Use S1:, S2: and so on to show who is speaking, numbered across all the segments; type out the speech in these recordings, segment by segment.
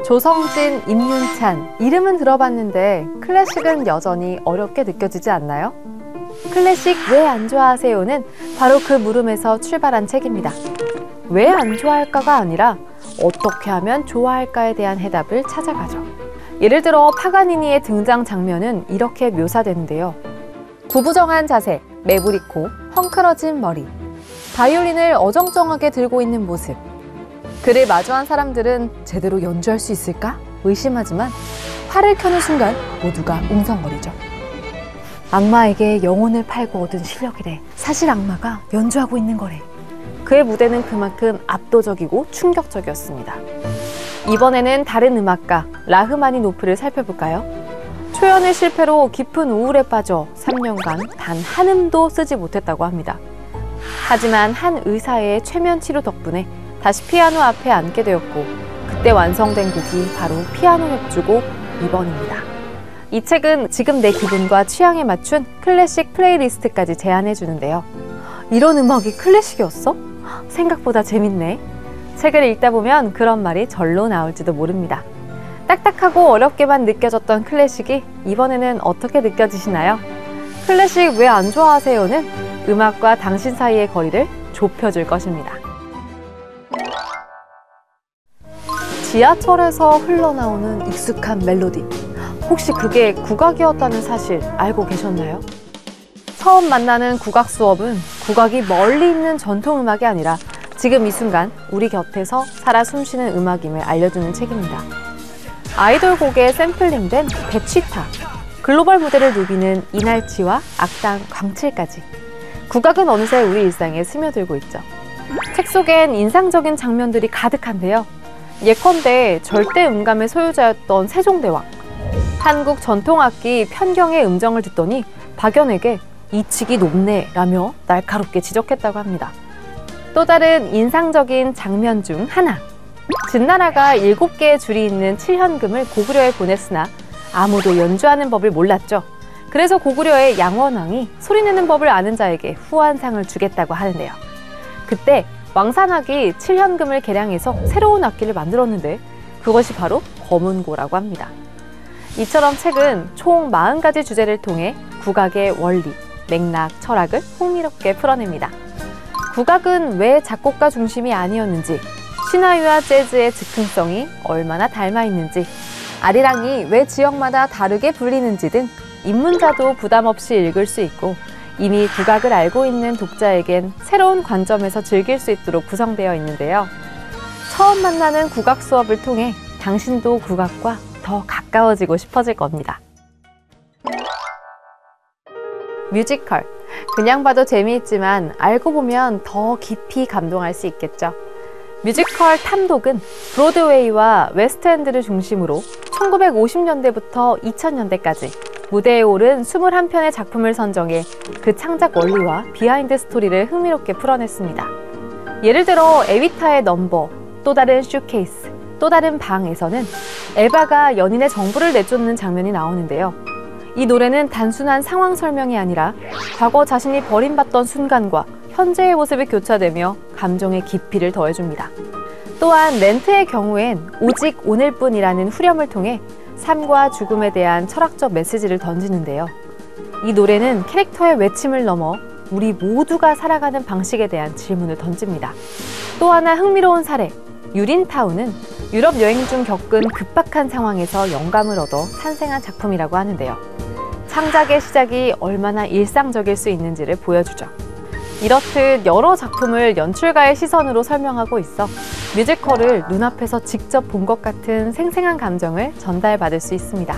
S1: 조성진, 임윤찬, 이름은 들어봤는데 클래식은 여전히 어렵게 느껴지지 않나요? 클래식 왜 안 좋아하세요는 바로 그 물음에서 출발한 책입니다. 왜 안 좋아할까가 아니라 어떻게 하면 좋아할까에 대한 해답을 찾아가죠. 예를 들어 파가니니의 등장 장면은 이렇게 묘사되는데요. 구부정한 자세, 매부리 코, 헝클어진 머리, 바이올린을 어정쩡하게 들고 있는 모습. 그를 마주한 사람들은 제대로 연주할 수 있을까? 의심하지만 팔을 켜는 순간 모두가 웅성거리죠. 악마에게 영혼을 팔고 얻은 실력이래. 사실 악마가 연주하고 있는 거래. 그의 무대는 그만큼 압도적이고 충격적이었습니다. 이번에는 다른 음악가 라흐마니노프를 살펴볼까요? 초연의 실패로 깊은 우울에 빠져 3년간 단 한 음도 쓰지 못했다고 합니다. 하지만 한 의사의 최면 치료 덕분에 다시 피아노 앞에 앉게 되었고, 그때 완성된 곡이 바로 피아노 협주곡 2번입니다. 이 책은 지금 내 기분과 취향에 맞춘 클래식 플레이리스트까지 제안해 주는데요. 이런 음악이 클래식이었어? 생각보다 재밌네. 책을 읽다 보면 그런 말이 절로 나올지도 모릅니다. 딱딱하고 어렵게만 느껴졌던 클래식이 이번에는 어떻게 느껴지시나요? 클래식 왜 안 좋아하세요는 음악과 당신 사이의 거리를 좁혀줄 것입니다. 지하철에서 흘러나오는 익숙한 멜로디. 혹시 그게 국악이었다는 사실 알고 계셨나요? 처음 만나는 국악 수업은 국악이 멀리 있는 전통음악이 아니라 지금 이 순간 우리 곁에서 살아 숨쉬는 음악임을 알려주는 책입니다. 아이돌 곡에 샘플링된 대취타, 글로벌 무대를 누비는 이날치와 악당 광칠까지. 국악은 어느새 우리 일상에 스며들고 있죠. 책 속엔 인상적인 장면들이 가득한데요. 예컨대 절대 음감의 소유자였던 세종대왕. 한국 전통악기 편경의 음정을 듣더니 박연에게 이 칙이 높네 라며 날카롭게 지적했다고 합니다. 또 다른 인상적인 장면 중 하나. 진나라가 7개의 줄이 있는 칠현금을 고구려에 보냈으나 아무도 연주하는 법을 몰랐죠. 그래서 고구려의 양원왕이 소리내는 법을 아는 자에게 후한상을 주겠다고 하는데요. 그때 왕산악이 칠현금을 개량해서 새로운 악기를 만들었는데 그것이 바로 검은고라고 합니다. 이처럼 책은 총 40가지 주제를 통해 국악의 원리, 맥락, 철학을 흥미롭게 풀어냅니다. 국악은 왜 작곡가 중심이 아니었는지, 신화유와 재즈의 즉흥성이 얼마나 닮아 있는지, 아리랑이 왜 지역마다 다르게 불리는지 등 입문자도 부담 없이 읽을 수 있고, 이미 국악을 알고 있는 독자에겐 새로운 관점에서 즐길 수 있도록 구성되어 있는데요. 처음 만나는 국악 수업을 통해 당신도 국악과 더 가까워지고 싶어질 겁니다. 뮤지컬. 그냥 봐도 재미있지만 알고 보면 더 깊이 감동할 수 있겠죠. 뮤지컬 탐독은 브로드웨이와 웨스트엔드를 중심으로 1950년대부터 2000년대까지 무대에 오른 21편의 작품을 선정해 그 창작 원리와 비하인드 스토리를 흥미롭게 풀어냈습니다. 예를 들어 에비타의 넘버, 또 다른 쇼케이스, 또 다른 방에서는 에바가 연인의 정부를 내쫓는 장면이 나오는데요. 이 노래는 단순한 상황 설명이 아니라 과거 자신이 버림받던 순간과 현재의 모습이 교차되며 감정의 깊이를 더해줍니다. 또한 렌트의 경우엔 오직 오늘뿐이라는 후렴을 통해 삶과 죽음에 대한 철학적 메시지를 던지는데요. 이 노래는 캐릭터의 외침을 넘어 우리 모두가 살아가는 방식에 대한 질문을 던집니다. 또 하나 흥미로운 사례, 유린타운은 유럽 여행 중 겪은 급박한 상황에서 영감을 얻어 탄생한 작품이라고 하는데요. 창작의 시작이 얼마나 일상적일 수 있는지를 보여주죠. 이렇듯 여러 작품을 연출가의 시선으로 설명하고 있어 뮤지컬을 눈앞에서 직접 본 것 같은 생생한 감정을 전달받을 수 있습니다.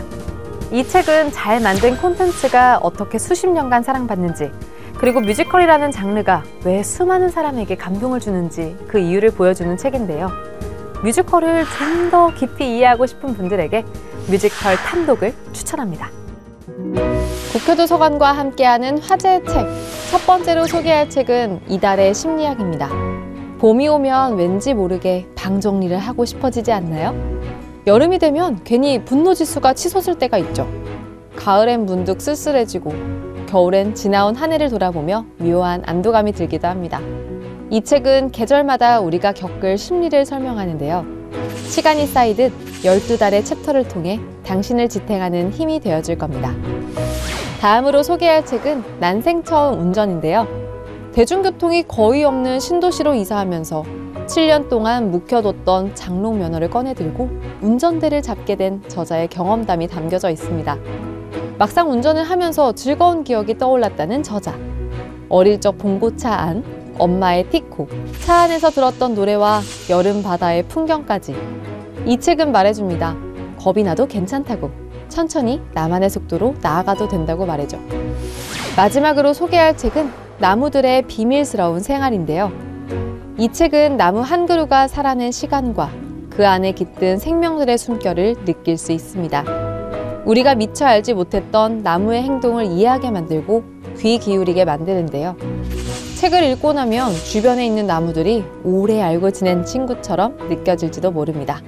S1: 이 책은 잘 만든 콘텐츠가 어떻게 수십 년간 사랑받는지, 그리고 뮤지컬이라는 장르가 왜 수많은 사람에게 감동을 주는지 그 이유를 보여주는 책인데요. 뮤지컬을 좀 더 깊이 이해하고 싶은 분들에게 뮤지컬 탐독을 추천합니다. 국회도서관과 함께하는 화제의 책. 첫 번째로 소개할 책은 이달의 심리학입니다. 봄이 오면 왠지 모르게 방 정리를 하고 싶어지지 않나요? 여름이 되면 괜히 분노지수가 치솟을 때가 있죠. 가을엔 문득 쓸쓸해지고 겨울엔 지나온 한 해를 돌아보며 묘한 안도감이 들기도 합니다. 이 책은 계절마다 우리가 겪을 심리를 설명하는데요. 시간이 쌓이듯 12달의 챕터를 통해 당신을 지탱하는 힘이 되어줄 겁니다. 다음으로 소개할 책은 난생 처음 운전인데요. 대중교통이 거의 없는 신도시로 이사하면서 7년 동안 묵혀뒀던 장롱 면허를 꺼내들고 운전대를 잡게 된 저자의 경험담이 담겨져 있습니다. 막상 운전을 하면서 즐거운 기억이 떠올랐다는 저자. 어릴 적 봉고차 안, 엄마의 티코, 차 안에서 들었던 노래와 여름 바다의 풍경까지. 이 책은 말해줍니다. 겁이 나도 괜찮다고. 천천히 나만의 속도로 나아가도 된다고 말해줘. 마지막으로 소개할 책은 나무들의 비밀스러운 생활인데요. 이 책은 나무 한 그루가 살아낸 시간과 그 안에 깃든 생명들의 숨결을 느낄 수 있습니다. 우리가 미처 알지 못했던 나무의 행동을 이해하게 만들고 귀 기울이게 만드는데요. 책을 읽고 나면 주변에 있는 나무들이 오래 알고 지낸 친구처럼 느껴질지도 모릅니다.